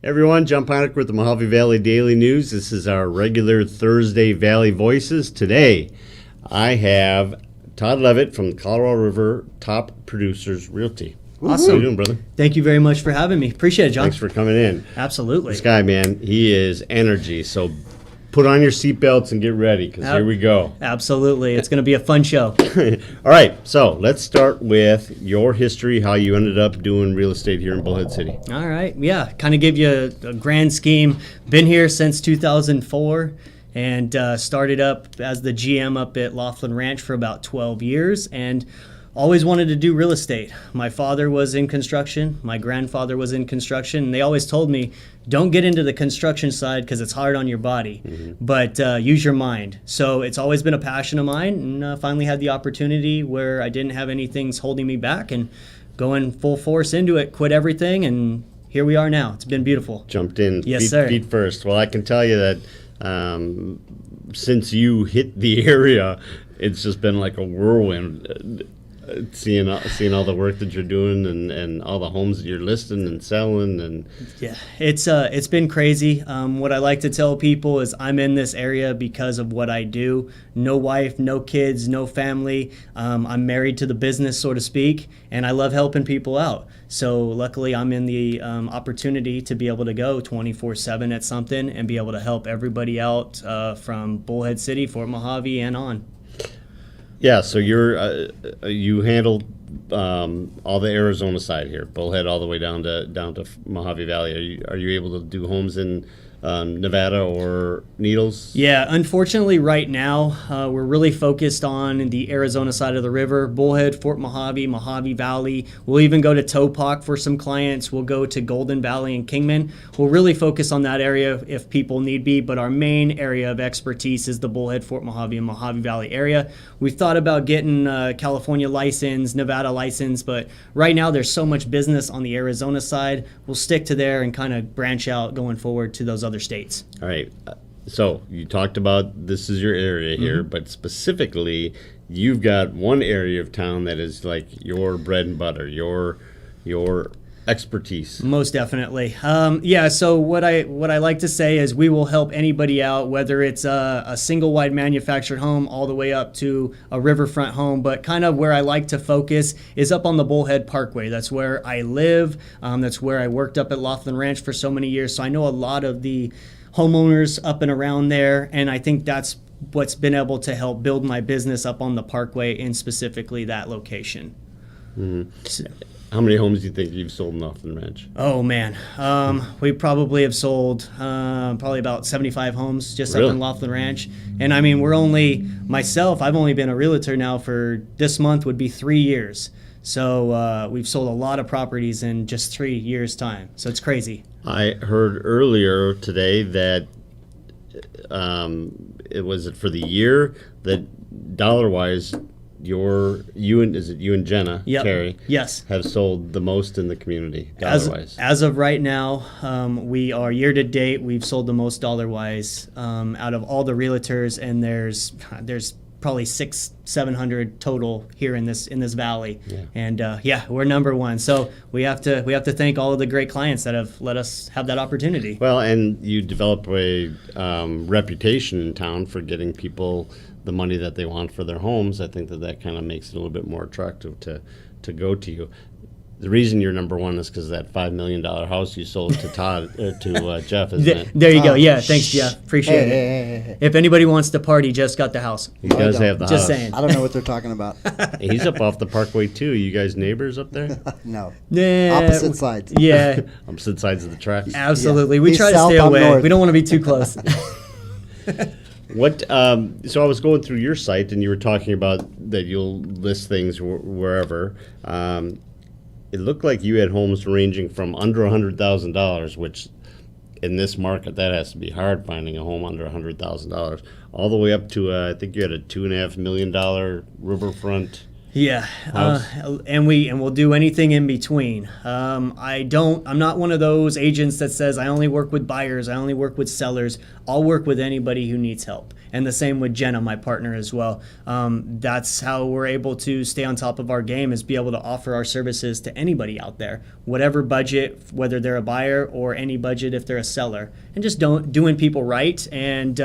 Everyone, John Ponick with the Mojave Valley Daily News. This is our regular Thursday Valley Voices. Today, I have Todd Levitt from the Colorado River Top Producers Realty. Awesome. How you doing, brother? Thank you very much for having me. Appreciate it, John. Thanks for coming in. Absolutely. This guy, man, he is energy. So put on your seatbelts and get ready, because here we go. Absolutely. It's going to be a fun show. All right, so let's start with your history, how you ended up doing real estate here in Bullhead City. All right. Yeah, kind of give you a grand scheme. Been here since 2004 and started up as the GM up at Laughlin Ranch for about 12 years and always wanted to do real estate. My father was in construction. My grandfather was in construction. And they always told me, don't get into the construction side because it's hard on your body, but use your mind. So it's always been a passion of mine, and finally had the opportunity where I didn't have anything holding me back and going full force into it, quit everything, and here we are now. It's been beautiful. Jumped in Yes, sir. feet first. Well, I can tell you that since you hit the area, it's just been like a whirlwind. Seeing all the work that you're doing and all the homes that you're listing and selling and yeah, it's been crazy. What I like to tell people is I'm in this area because of what I do. No wife, no kids, no family. I'm married to the business, so to speak, and I love helping people out. So luckily I'm in the opportunity to be able to go 24/7 at something and be able to help everybody out from Bullhead City, Fort Mojave, and on. yeah. So you handle all the Arizona side here, Bullhead all the way down to Mojave Valley. Are you able to do homes in Nevada or Needles? Yeah, unfortunately right now we're really focused on the Arizona side of the river, Bullhead, Fort Mojave, Mojave Valley. We'll even go to Topak for some clients. We'll go to Golden Valley and Kingman. We'll really focus on that area if people need be, but our main area of expertise is the Bullhead, Fort Mojave, and Mojave Valley area. We've thought about getting California license, Nevada license, but right now there's so much business on the Arizona side. We'll stick to there and kind of branch out going forward to those other states. All right. So you talked about this is your area here, but specifically, you've got one area of town that is like your bread and butter, your expertise. Most definitely. Yeah, so what I like to say is we will help anybody out, whether it's a single wide manufactured home all the way up to a riverfront home, but kind of where I like to focus is up on the Bullhead Parkway. That's where I live. That's where I worked up at Laughlin Ranch for so many years, so I know a lot of the homeowners up and around there, and I think that's what's been able to help build my business up on the Parkway and specifically that location. So, How many homes do you think you've sold in Laughlin Ranch? oh man, we probably have sold probably about 75 homes just up Really? in Laughlin Ranch. And I mean, I've only been a realtor now for this month would be 3 years. So we've sold a lot of properties in just 3 years' time. So it's crazy. I heard earlier today that it was for the year that dollar-wise, you and Jenna Yep. Carey Yes. have sold the most in the community dollar-wise. As of right now, we are year to date. We've sold the most dollar-wise out of all the realtors, and there's probably 600-700 total here in this valley. Yeah. And we're number one. So we have to thank all of the great clients that have let us have that opportunity. Well, and you develop a reputation in town for getting people the money that they want for their homes. I think that kind of makes it a little bit more attractive to go to you. The reason you're number one is because of that $5 million house you sold to Todd to Jeff, isn't it? There you go. Yeah, thanks, Jeff. Appreciate it. Hey. If anybody wants to party, Jeff's got the house. He does don't. have the Just house. saying. I don't know what they're talking about. He's up off the Parkway too. You guys neighbors up there? No. Yeah, Opposite sides. Yeah, Opposite sides of the tracks. absolutely. Yeah. We He's try to south, stay I'm away. north. We don't want to be too close. What? So I was going through your site, and you were talking about that you'll list things wherever. It looked like you had homes ranging from under $100,000, which in this market that has to be hard finding a home under $100,000, all the way up to I think you had a $2.5 million riverfront Yeah, and we'll do anything in between. I'm not one of those agents that says I only work with buyers, I only work with sellers. I'll work with anybody who needs help. And the same with Jenna, my partner as well. That's how we're able to stay on top of our game, is be able to offer our services to anybody out there, whatever budget, whether they're a buyer or any budget if they're a seller, and just doing people right. And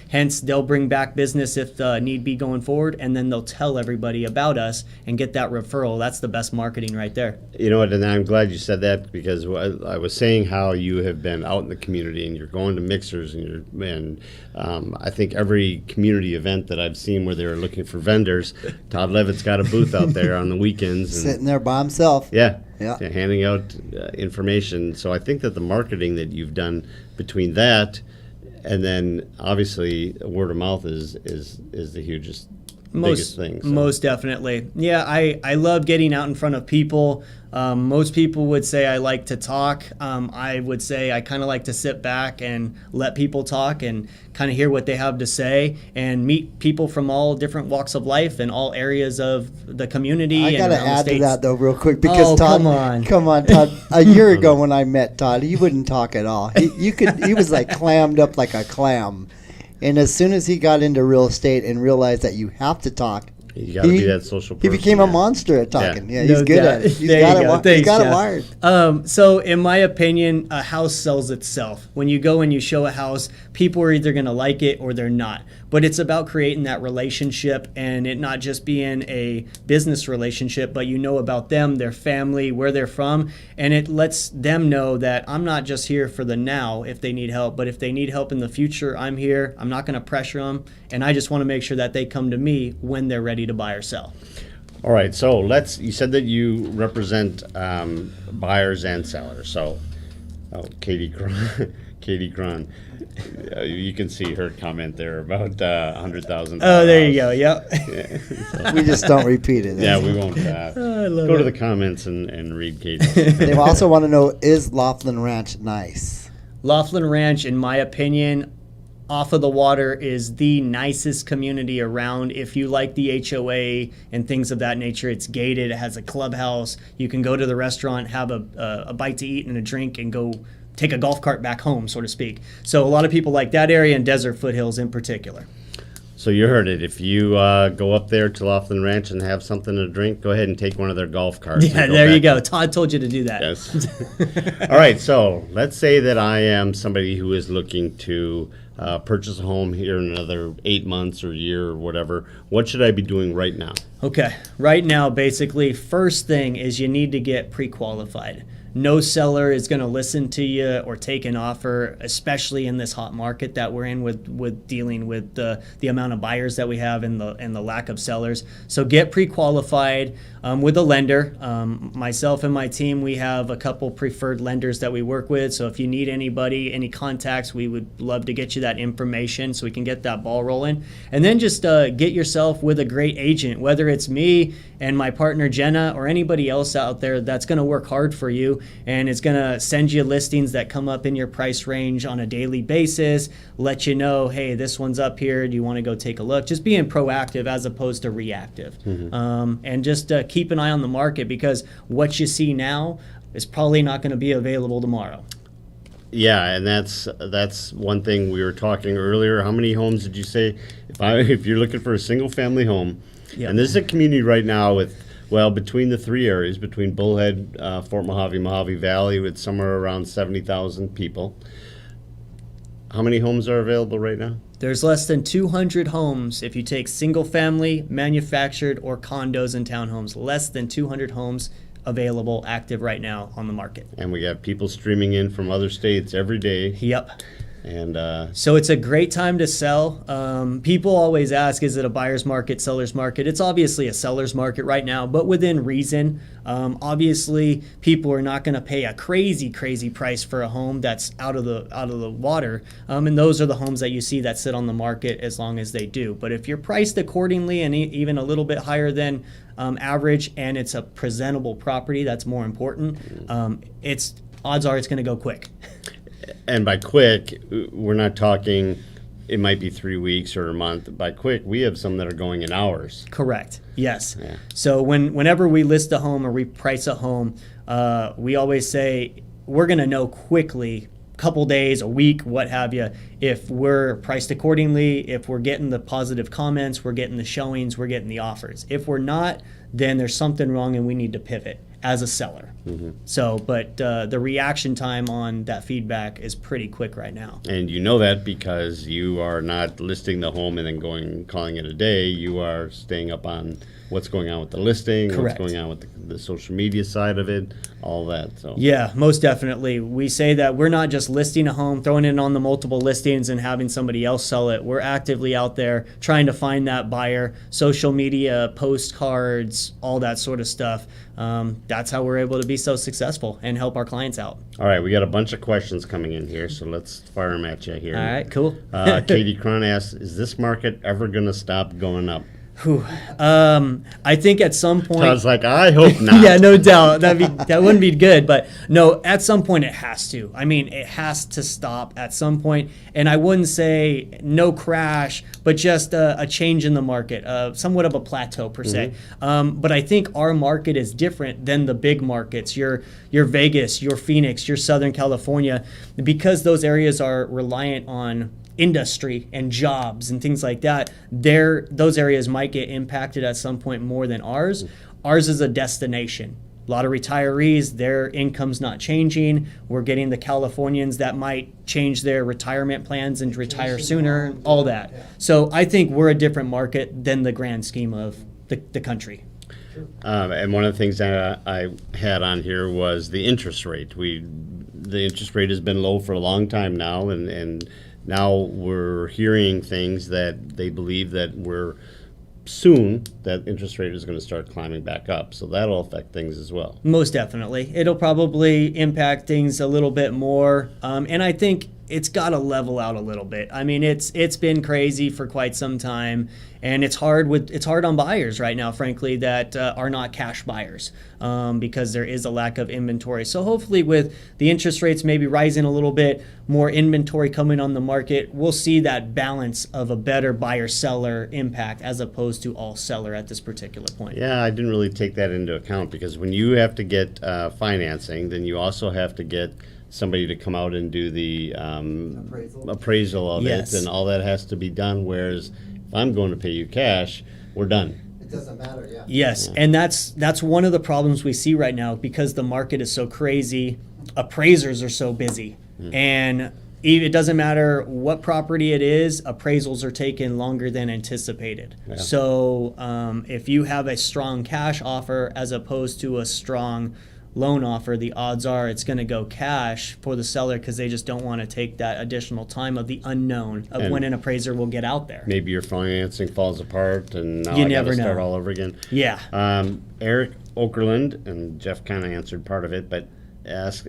hence they'll bring back business if need be going forward, and then they'll tell everybody about us and get that referral. That's the best marketing right there. You know what, and I'm glad you said that, because I was saying how you have been out in the community and you're going to mixers and I think every community event that I've seen where they were looking for vendors, Todd Levitt's got a booth out there on the weekends. And, sitting there by himself. Yeah, Yeah. handing out information. So I think that the marketing that you've done between that and then obviously word of mouth is the biggest thing. So. Most definitely. Yeah, I love getting out in front of people. Most people would say I like to talk. I would say I kind of like to sit back and let people talk and kind of hear what they have to say and meet people from all different walks of life and all areas of the community. I got to around the add to states. that though real quick, because Todd, come on, Todd. A year ago when I met Todd, he wouldn't talk at all. He was like clammed up like a clam. And as soon as he got into real estate and realized that you have to talk, you got to be that social person. He became a monster at talking. Yeah, he's No good doubt. at it. He's There got you it. go. He's Thanks, got it Jeff. wired. So in my opinion, a house sells itself. When you go and you show a house, people are either going to like it or they're not. But it's about creating that relationship and it not just being a business relationship, but you know about them, their family, where they're from, and it lets them know that I'm not just here for the now if they need help, but if they need help in the future, I'm here. I'm not going to pressure them, and I just want to make sure that they come to me when they're ready to buy or sell. All right, so you said that you represent buyers and sellers. So, Katie Cron, you can see her comment there about $100,000. Oh, there you go. Yep. Yeah. We just don't repeat it. Yeah, we won't. I love Go to it. the comments and read Katie. They also want to know, is Laughlin Ranch nice? Laughlin Ranch, in my opinion, off of the water is the nicest community around. If you like the HOA and things of that nature, it's gated. It has a clubhouse. You can go to the restaurant, have a bite to eat and a drink, and go take a golf cart back home, so to speak. So a lot of people like that area and Desert Foothills in particular. So you heard it. If you go up there to Laughlin Ranch and have something to drink, go ahead and take one of their golf carts. Yeah, there you go. Todd told you to do that. Yes. All right, so let's say that I am somebody who is looking to purchase a home here in another 8 months or a year or whatever. What should I be doing right now? Okay, right now, basically, first thing is you need to get pre-qualified. No seller is going to listen to you or take an offer, especially in this hot market that we're in with dealing with the amount of buyers that we have and the lack of sellers. So get pre-qualified with a lender. Myself and my team, we have a couple preferred lenders that we work with. So if you need anybody, any contacts, we would love to get you that information so we can get that ball rolling. And then just get yourself with a great agent, whether it's me and my partner Jenna or anybody else out there that's going to work hard for you and it's going to send you listings that come up in your price range on a daily basis, let you know, hey, this one's up here, do you want to go take a look? Just being proactive as opposed to reactive. And just keep an eye on the market, because what you see now is probably not going to be available tomorrow. Yeah, and that's one thing we were talking earlier. How many homes did you say? If you're looking for a single family home, Yep. and this is a community right now with, well, between the three areas, between Bullhead, Fort Mojave, Mojave Valley, with somewhere around 70,000 people. How many homes are available right now? There's less than 200 homes if you take single family, manufactured, or condos and townhomes. Less than 200 homes available, active right now on the market. And we got people streaming in from other states every day. Yep. And So it's a great time to sell. People always ask, is it a buyer's market, seller's market? It's obviously a seller's market right now, but within reason. Obviously, people are not going to pay a crazy price for a home that's out of the water. And those are the homes that you see that sit on the market as long as they do. But if you're priced accordingly and even a little bit higher than average, and it's a presentable property, that's more important. Odds are it's going to go quick. by quick, we're not talking it might be 3 weeks or a month. By quick, we have some that are going in hours. Correct. Yes. Yeah. So whenever we list a home or we price a home, we always say we're going to know quickly, couple days, a week, what have you, if we're priced accordingly, if we're getting the positive comments, we're getting the showings, we're getting the offers. If we're not, then there's something wrong and we need to pivot as a seller. So, but the reaction time on that feedback is pretty quick right now. And you know that because you are not listing the home and then calling it a day. You are staying up on what's going on with the listing, Correct. what's going on with the social media side of it, all that. So Yeah, most definitely. We say that we're not just listing a home, throwing it on the multiple listings and having somebody else sell it. We're actively out there trying to find that buyer, social media, postcards, all that sort of stuff. That's how we're able to be so successful and help our clients out. All right, we got a bunch of questions coming in here, so let's fire them at you here. All right, cool. Katie Cron asks, is this market ever going to stop going up? I think at some point. I was like, I hope not. Yeah, no doubt. That wouldn't be good. But no, at some point it has to. I mean, it has to stop at some point. And I wouldn't say no crash, but just a change in the market, somewhat of a plateau per se. But I think our market is different than the big markets. Your Vegas, your Phoenix, your Southern California, because those areas are reliant on industry and jobs and things like that, those areas might get impacted at some point more than ours. Ours is a destination. A lot of retirees, their income's not changing. We're getting the Californians that might change their retirement plans and retire sooner, all that. So I think we're a different market than the grand scheme of the country. And one of the things that I had on here was the interest rate. The interest rate has been low for a long time now, and now we're hearing things that they believe that soon that interest rate is going to start climbing back up. So that'll affect things as well. Most definitely. It'll probably impact things a little bit more. And I think it's got to level out a little bit. I mean, it's been crazy for quite some time, and it's hard on buyers right now, frankly, that are not cash buyers, because there is a lack of inventory. So hopefully with the interest rates maybe rising a little bit, more inventory coming on the market, we'll see that balance of a better buyer-seller impact as opposed to all seller at this particular point. Yeah, I didn't really take that into account, because when you have to get financing, then you also have to get somebody to come out and do the appraisal of Yes. it, and all that has to be done, whereas if I'm going to pay you cash, we're done. It doesn't matter, yeah. Yes, and that's one of the problems we see right now because the market is so crazy. Appraisers are so busy, and it doesn't matter what property it is, appraisals are taking longer than anticipated. Yeah. So if you have a strong cash offer as opposed to a strong loan offer, the odds are it's going to go cash for the seller because they just don't want to take that additional time of the unknown of And when an appraiser will get out there. Maybe your financing falls apart, and now You I got never to start know. all over again. Yeah. Eric Okerlund, and Jeff kind of answered part of it, but asked,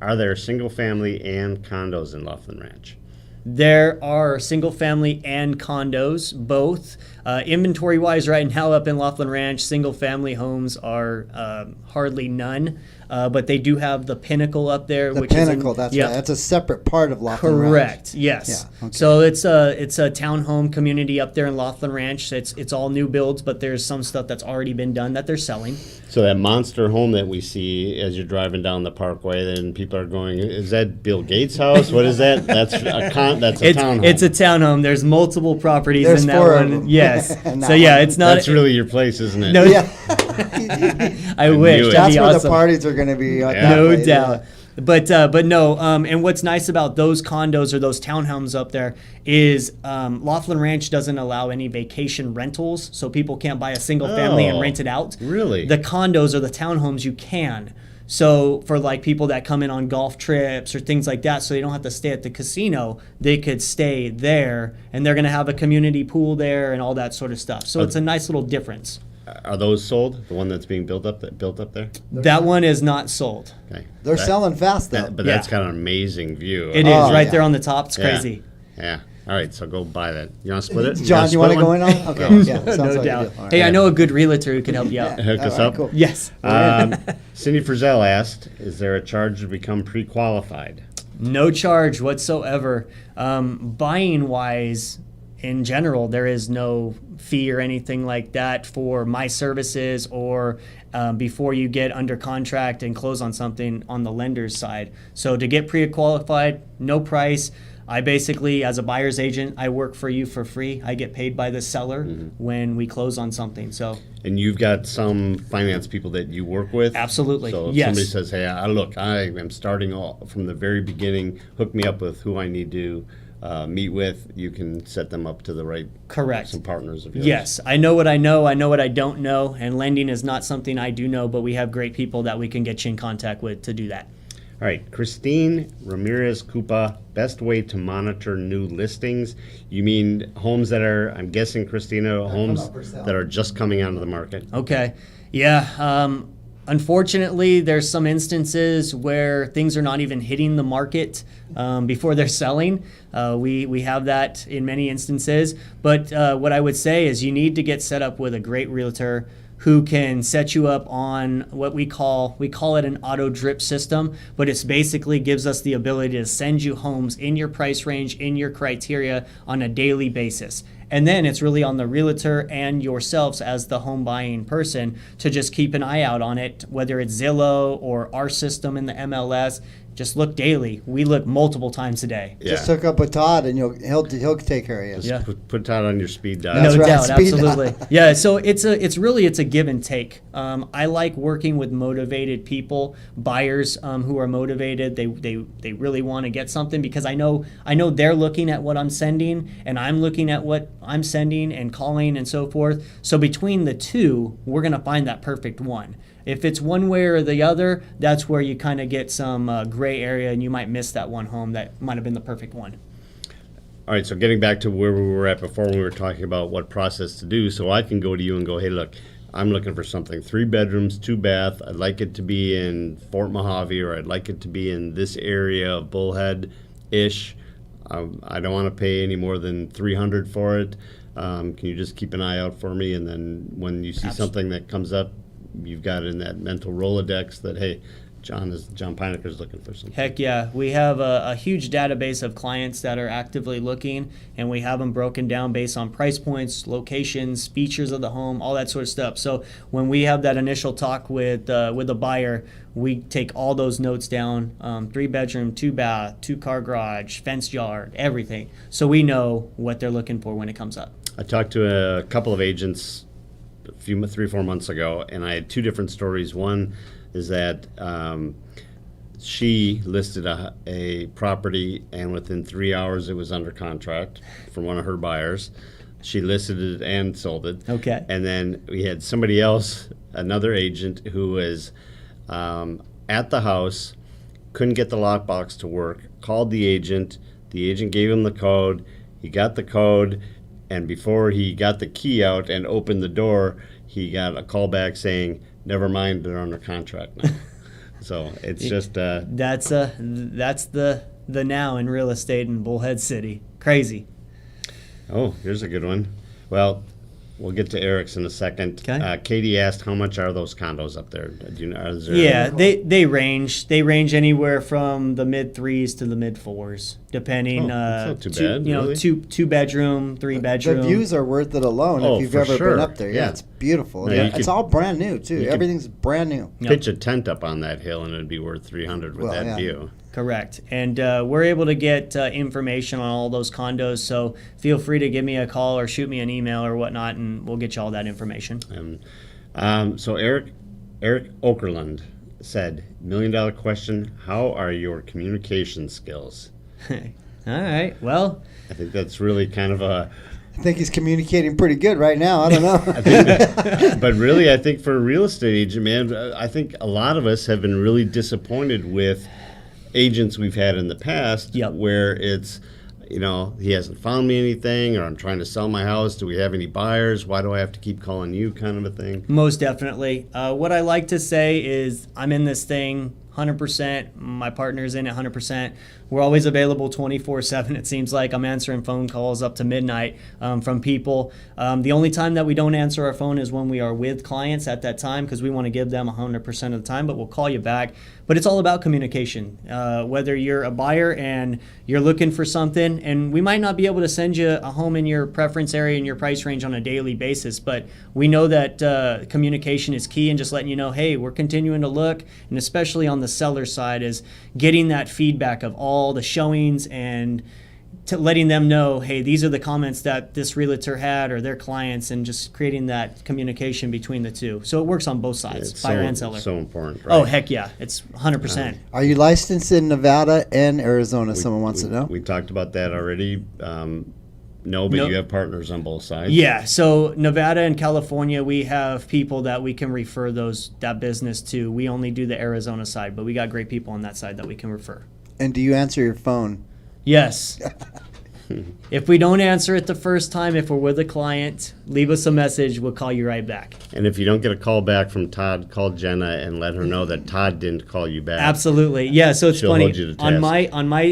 are there single family and condos in Laughlin Ranch? There are single family and condos, both. Inventory wise, right now up in Laughlin Ranch, single family homes are hardly none, but they do have the Pinnacle up there. The which Pinnacle, is that's right. That's a separate part of Laughlin Ranch. Correct. Yes. Yeah, okay. So it's a townhome community up there in Laughlin Ranch. It's all new builds, but there's some stuff that's already been done that they're selling. So that monster home that we see as you're driving down the parkway, then people are going, is that Bill Gates' house? What is that? That's a townhome. It's a townhome. There's multiple properties There's in that 4 of one. them. Yes. And that So yeah, one. it's not. That's really your place, isn't it? No. Yeah. I knew wish. it. That'd That's be where awesome. the parties are going to be. No doubt. But no, and what's nice about those condos or those townhomes up there is Laughlin Ranch doesn't allow any vacation rentals, so people can't buy a single family and Oh, rent it out. really? The condos or the townhomes you can. So for like people that come in on golf trips or things like that, so they don't have to stay at the casino, they could stay there, and they're going to have a community pool there and all that sort of stuff. So it's a nice little difference. Are those sold? The one that's being built up there? That one is not sold. Okay. They're selling fast, though. But Yeah. that's got an amazing view. It is Oh, right yeah. there on the top. It's Yeah. crazy. Yeah. All right, so go buy that. You want to split it? John, you want to split go in one? on? Okay, Oh, yeah, sounds No like a doubt. deal. All right. Hey, I know a good realtor who can help you out. Hook us All right, up. cool. Yes. Cindy Frizzell asked, is there a charge to become pre-qualified? No charge whatsoever. Buying wise, in general, there is no fee or anything like that for my services or before you get under contract and close on something on the lender's side. So to get pre-qualified, no price. I basically, as a buyer's agent, I work for you for free. I get paid by the seller when we close on something. So, And you've got some finance people that you work with? absolutely, So if yes. somebody says, hey, look, I am starting all from the very beginning, hook me up with who I need to meet with, you can set them up to the right Correct. some partners of yours. Yes, I know what I know what I don't know, and lending is not something I do know, but we have great people that we can get you in contact with to do that. All right, Christine Ramirez Cupa, best way to monitor new listings. You mean homes that are, I'm guessing, Christina, homes up for sale. that are just coming onto the market? Okay. Yeah. Unfortunately, there's some instances where things are not even hitting the market before they're selling. We have that in many instances. But what I would say is you need to get set up with a great realtor who can set you up on what we call it an auto drip system, but it's basically gives us the ability to send you homes in your price range, in your criteria on a daily basis. And then it's really on the realtor and yourselves as the home buying person to just keep an eye out on it, whether it's Zillow or our system in the MLS. Just look daily. We look multiple times a day. Yeah. Just hook up with Todd, and he'll take care of you. Just Yeah. put that on your speed dial. That's No right, doubt, speed absolutely. Yeah, so it's a give and take. I like working with motivated people, buyers who are motivated. They really want to get something because I know they're looking at what I'm sending and I'm looking at what I'm sending and calling and so forth. So between the two, we're gonna find that perfect one. If it's one way or the other, that's where you kind of get some gray area and you might miss that one home that might have been the perfect one. All right, so getting back to where we were at before when we were talking about what process to do, so I can go to you and go, hey, look, I'm looking for something 3 bedrooms, 2 bath. I'd like it to be in Fort Mojave, or I'd like it to be in this area of Bullhead-ish. I don't want to pay any more than $300 for it. Can you just keep an eye out for me? And then when you see something that comes up, you've got in that mental Rolodex that, hey, John Pineker's looking for something. Heck yeah. We have a huge database of clients that are actively looking, and we have them broken down based on price points, locations, features of the home, all that sort of stuff. So when we have that initial talk with a buyer, we take all those notes down, 3 bedroom, 2 bath, 2 car garage, fenced yard, everything. So we know what they're looking for when it comes up. I talked to a couple of agents 3-4 months ago, and I had 2 different stories. One is that she listed a property, and within 3 hours it was under contract from one of her buyers. She listed it and sold it. Okay. And then we had somebody else, another agent, who was at the house, couldn't get the lockbox to work, called the agent gave him the code, he got the code, and before he got the key out and opened the door, he got a call back saying, never mind, they're under contract now. So it's just That's the now in real estate in Bullhead City. Crazy. oh, here's a good one. Well, we'll get to Eric's in a second. Okay. Katie asked, how much are those condos up there? Do you know, is there Yeah, they range anywhere from the mid 3s to the mid 4s, depending. Oh, that's not too bad, really. two bedroom, 3 bedroom. The views are worth it alone Oh, if you've for ever sure. been up there. Yeah, Yeah. it's beautiful. No, Yeah, you it's could- all brand new too. could- Everything's brand new. pitch a tent up on that hill and it'd be worth 300 with Well, that yeah. view. Correct. And we're able to get information on all those condos. So feel free to give me a call or shoot me an email or whatnot, and we'll get you all that information. So Eric Okerlund said, $1 million question, how are your communication skills? All right. Well, I think that's really kind of a, I think he's communicating pretty good right now. I don't know. but really I think for a real estate agent, man, I think a lot of us have been really disappointed with agents we've had in the past. Yep. Where it's, he hasn't found me anything, or I'm trying to sell my house. Do we have any buyers? Why do I have to keep calling you, kind of a thing? most definitely. What I like to say is I'm in this thing 100%. My partner's in at 100%. We're always available 24/7. It seems like I'm answering phone calls up to midnight from people. The only time that we don't answer our phone is when we are with clients at that time, because we want to give them 100% of the time, but we'll call you back. But it's all about communication. Whether you're a buyer and you're looking for something, and we might not be able to send you a home in your preference area and your price range on a daily basis, but we know that communication is key, and just letting you know, hey, we're continuing to look, and especially on the seller side is getting that feedback of all the showings and letting them know, hey, these are the comments that this realtor had or their clients, and just creating that communication between the two. So it works on both sides, It's buyer and seller. so important, right? Oh, heck yeah. It's 100%. Are you licensed in Nevada and Arizona? Someone wants to know. We talked about that already. No, but Nope. you have partners on both sides. Yeah, so Nevada and California, we have people that we can refer that business to. We only do the Arizona side, but we got great people on that side that we can refer. And do you answer your phone? Yes. If we don't answer it the first time, if we're with a client, leave us a message. We'll call you right back. And if you don't get a call back from Todd, call Jenna and let her know that Todd didn't call you back. Absolutely. Yeah, so it's She'll funny. hold you to On task. my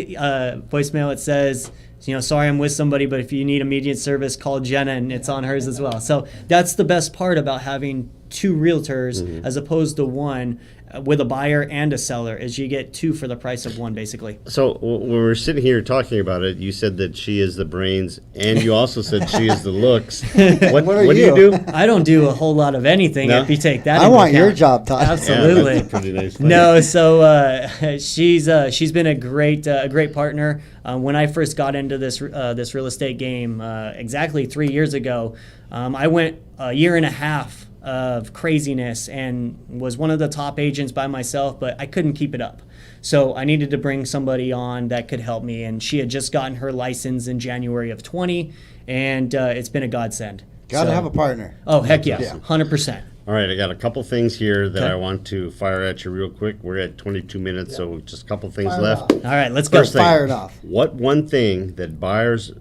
voicemail, it says, sorry, I'm with somebody, but if you need immediate service, call Jenna, and it's on hers as well. So that's the best part about having two realtors as opposed to one with a buyer and a seller, is you get two for the price of one, basically. So when we were sitting here talking about it, you said that she is the brains, and you also said she is the looks. What are do you you? do? I don't do a whole lot of anything No? if you take that I into want your account. job, Todd. Absolutely. Yeah, that's a pretty nice thing. No, so she's been a great partner. When I first got into this real estate game exactly 3 years ago, I went a year and a half of craziness and was one of the top agents by myself, but I couldn't keep it up. So I needed to bring somebody on that could help me, and she had just gotten her license in January of 20, and it's been a godsend. Got to So- have a partner. Oh, heck yeah, Yeah. 100%. All right, I got a couple things here that Okay. I want to fire at you real quick. We're at 22 minutes, so just a couple things Fire it left. off. All right, let's go. First thing. Fire it off. What one thing that buyers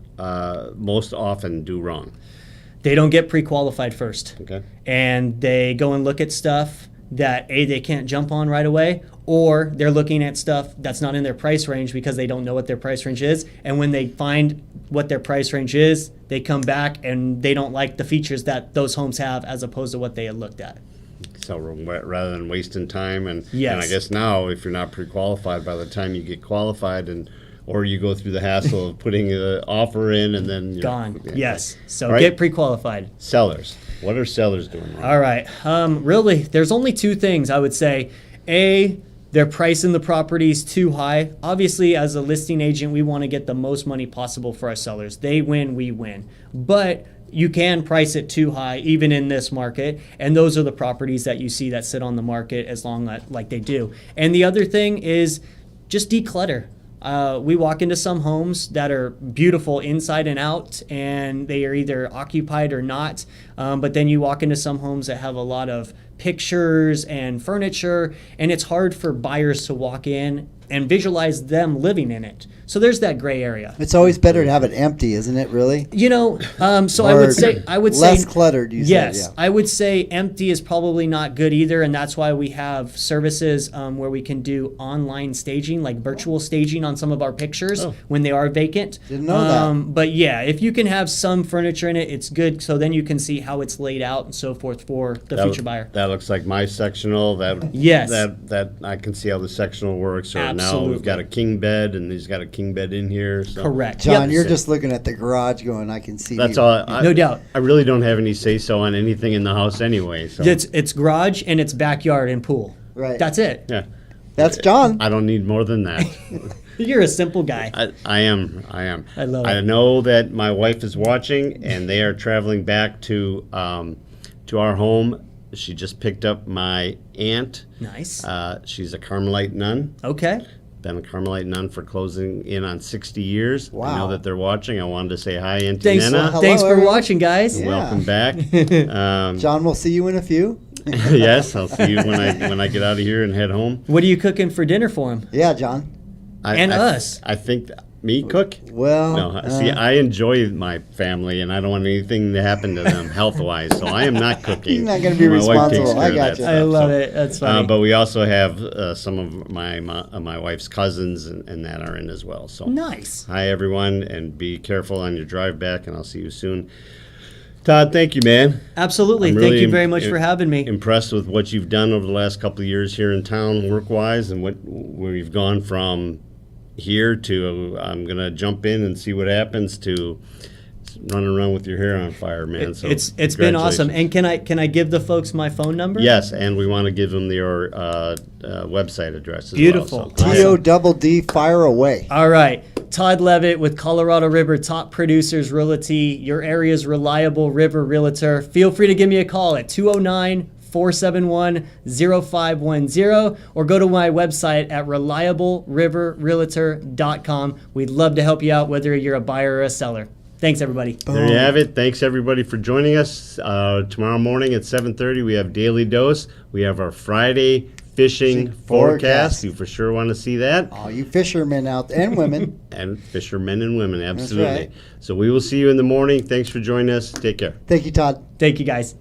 most often do wrong? They don't get pre-qualified first. Okay. And they go and look at stuff that they can't jump on right away, or they're looking at stuff that's not in their price range because they don't know what their price range is. And when they find what their price range is, they come back and they don't like the features that those homes have as opposed to what they had looked at. So rather than wasting time, and Yes. I guess now if you're not pre-qualified, by the time you get qualified or you go through the hassle of putting an offer in and then you're Gone. Yeah. Yes. So All right. get pre-qualified. Sellers. What are sellers doing wrong? All right. Really, there's only two things I would say. A, they're pricing the properties too high. Obviously, as a listing agent, we want to get the most money possible for our sellers. They win, we win. But you can price it too high, even in this market. And those are the properties that you see that sit on the market as long as, like they do. And the other thing is just declutter. We walk into some homes that are beautiful inside and out, and they are either occupied or not. But then you walk into some homes that have a lot of pictures and furniture, and it's hard for buyers to walk in and visualize them living in it. So there's that gray area. It's always better to have it empty, isn't it? Really? So I would say less cluttered. You yes, said, yeah. I would say empty is probably not good either, and that's why we have services where we can do online staging, like virtual staging on some of our pictures when they are vacant. Didn't know that. But yeah, if you can have some furniture in it, it's good. So then you can see how it's laid out and so forth for the future buyer. That looks like my sectional. Yes. That I can see how the sectional works. Or now Absolutely. we've got a king bed, and he's got a king bed in here. So. Correct. John, Yep. you're just looking at the garage going, I can see That's you. all. No doubt. I really don't have any say so on anything in the house anyway. So It's garage and it's backyard and pool. Right. That's it. yeah, That's John. I don't need more than that. You're a simple guy. I am. I love it. I know that my wife is watching, and they are traveling back to our home. She just picked up my aunt. Nice. She's a Carmelite nun. Okay. Been a Carmelite nun for closing in on 60 years. I know Wow. that they're watching. I wanted to say hi, Auntie Thanks, Nena. Hello, thanks for everyone. watching, guys. Yeah. Welcome back. John, we'll see you in a few. Yes, I'll see you when I get out of here and head home. What are you cooking for dinner for him? Yeah, John. And us. I think Me cook? Well, No, see, I enjoy my family, and I don't want anything to happen to them health-wise, so I am not cooking. You're not gonna be My wife takes responsible. care I of got that you. stuff, I love so. it. That's funny. But we also have some of my wife's cousins and that are in as well. So Nice. Hi, everyone, and be careful on your drive back, and I'll see you soon. Todd, thank you, man. Absolutely. I'm Thank really you very much for having me. Impressed with what you've done over the last couple of years here in town, work-wise, and where you've gone from here to I'm gonna jump in and see what happens to running around with your hair on fire, man. So It's been awesome. congratulations. And can I give the folks my phone number? Yes, and we want to give them your website address as Beautiful. well. So, T-O-double-D, fire away. All right. Todd Levitt with Colorado River Top Producers Realty, your area's reliable river realtor. Feel free to give me a call at 209-471-0510 or go to my website at reliableriverrealtor.com. We'd love to help you out whether you're a buyer or a seller. Thanks, everybody. There you have it. Thanks, everybody, for joining us. Tomorrow morning at 7:30, we have Daily Dose. We have our Friday fishing forecast. You for sure want to see that. All you fishermen out there, and women. And fishermen and women, absolutely. right. So we will see you in the morning. Thanks for joining us. Take care. Thank you, Todd. Thank you, guys.